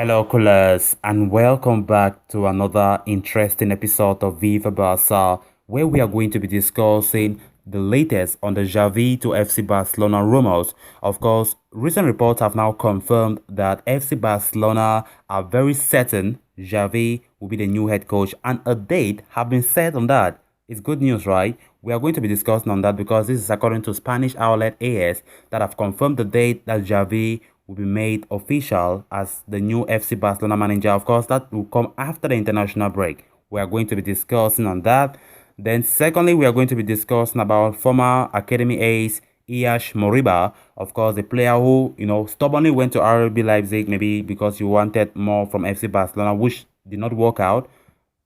Hello, coolers, and welcome back to another interesting episode of Viva Barça, where we are going to be discussing the latest on the Xavi to FC Barcelona rumors. Of course, recent reports have now confirmed that FC Barcelona are very certain Xavi will be the new head coach, and a date have been set on that. It's good news, right? We are going to be discussing on that because this is according to Spanish outlet AS that have confirmed the date that Xavi will be made official as the new FC Barcelona manager. Of course, that will come after the international break. We are going to be discussing on that. Then secondly, we are going to be discussing about former academy ace Ilaix Moriba. Of course, the player who, stubbornly went to RB Leipzig, maybe because he wanted more from FC Barcelona, which did not work out.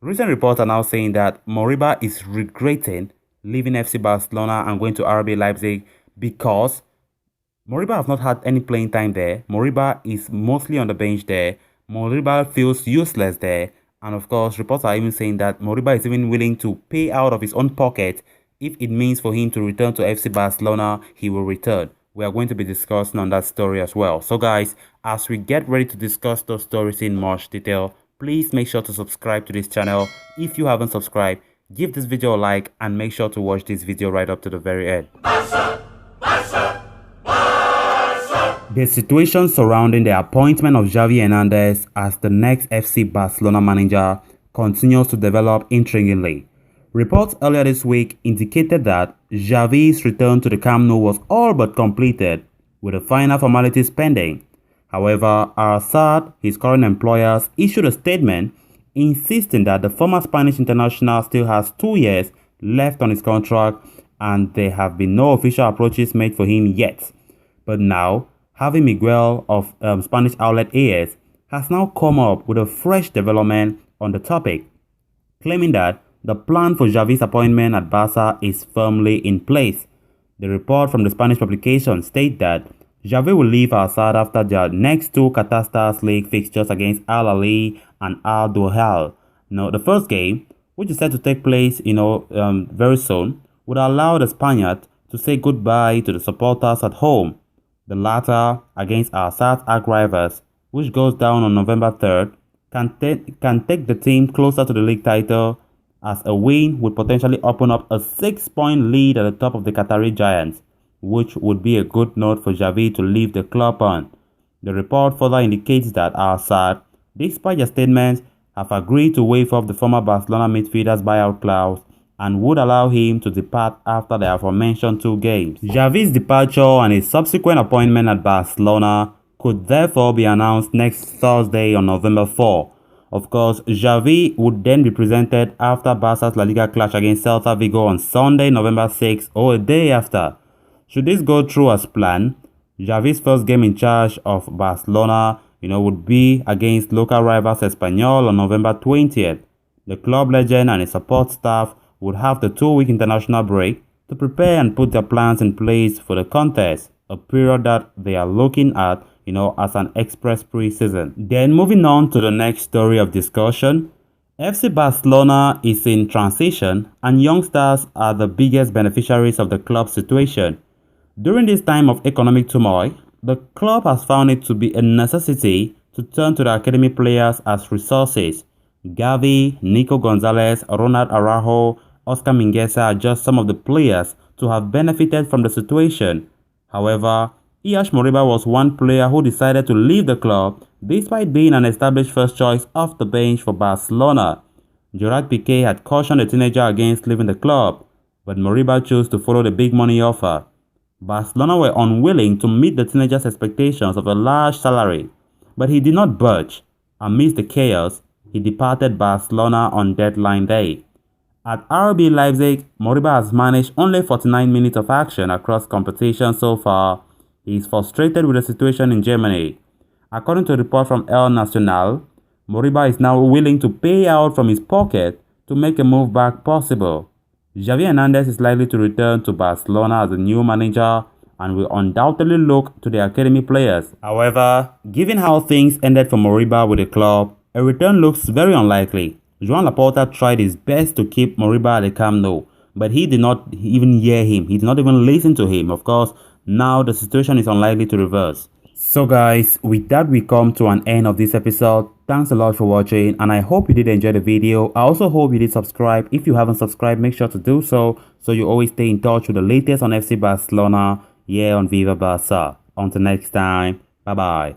Recent reports are now saying that Moriba is regretting leaving FC Barcelona and going to RB Leipzig because Moriba has not had any playing time there. Moriba is mostly on the bench there. Moriba feels useless there. And of course, reports are even saying that Moriba is even willing to pay out of his own pocket. If it means for him to return to FC Barcelona, he will return. We are going to be discussing on that story as well. So guys, as we get ready to discuss those stories in much detail, please make sure to subscribe to this channel. If you haven't subscribed, give this video a like and make sure to watch this video right up to the very end. Barça! Barça! The situation surrounding the appointment of Xavi Hernandez as the next FC Barcelona manager continues to develop intriguingly. Reports earlier this week indicated that Xavi's return to the Camp Nou was all but completed, with the final formalities pending. However, Al-Sadd, his current employers, issued a statement insisting that the former Spanish international still has 2 years left on his contract and there have been no official approaches made for him yet. But now, Javi Miguel of Spanish outlet AS has now come up with a fresh development on the topic, claiming that the plan for Xavi's appointment at Barça is firmly in place. The report from the Spanish publication states that Xavi will leave Al-Sadd after their next 2 Qatar Stars League fixtures against Al Ahly and Al Duhail. Now, the first game, which is set to take place, very soon, would allow the Spaniard to say goodbye to the supporters at home. The latter, against Al-Sadd's arch rivals, which goes down on November 3rd, can take the team closer to the league title, as a win would potentially open up a 6-point lead at the top of the Qatari giants, which would be a good note for Xavi to leave the club on. The report further indicates that Al-Sadd, despite their statements, have agreed to waive off the former Barcelona midfielder's buyout clause and would allow him to depart after the aforementioned 2 games. Xavi's departure and his subsequent appointment at Barcelona could therefore be announced next Thursday on November 4. Of course, Xavi would then be presented after Barca's La Liga clash against Celta Vigo on Sunday, November 6, or a day after. Should this go through as planned, Xavi's first game in charge of Barcelona, would be against local rivals Espanyol on November 20th. The club legend and his support staff would have the 2-week international break to prepare and put their plans in place for the contest, a period that they are looking at, as an express pre-season. Then moving on to the next story of discussion, FC Barcelona is in transition and young stars are the biggest beneficiaries of the club's situation. During this time of economic turmoil, the club has found it to be a necessity to turn to the academy players as resources. Gavi, Nico Gonzalez, Ronald Araujo, Oscar Mingueza are just some of the players to have benefited from the situation. However, Ilaix Moriba was one player who decided to leave the club despite being an established first choice off the bench for Barcelona. Gerard Piqué had cautioned the teenager against leaving the club, but Moriba chose to follow the big money offer. Barcelona were unwilling to meet the teenager's expectations of a large salary, but he did not budge. Amidst the chaos, he departed Barcelona on deadline day. At RB Leipzig, Moriba has managed only 49 minutes of action across competitions so far. He is frustrated with the situation in Germany. According to a report from El Nacional, Moriba is now willing to pay out from his pocket to make a move back possible. Xavi Hernandez is likely to return to Barcelona as a new manager and will undoubtedly look to the academy players. However, given how things ended for Moriba with the club, a return looks very unlikely. Joan Laporta tried his best to keep Moriba at the Camp Nou, but he did not even hear him. He did not even listen to him. Of course, now the situation is unlikely to reverse. So guys, with that we come to an end of this episode. Thanks a lot for watching and I hope you did enjoy the video. I also hope you did subscribe. If you haven't subscribed, make sure to do so you always stay in touch with the latest on FC Barcelona here on Viva Barça. Until next time, bye bye.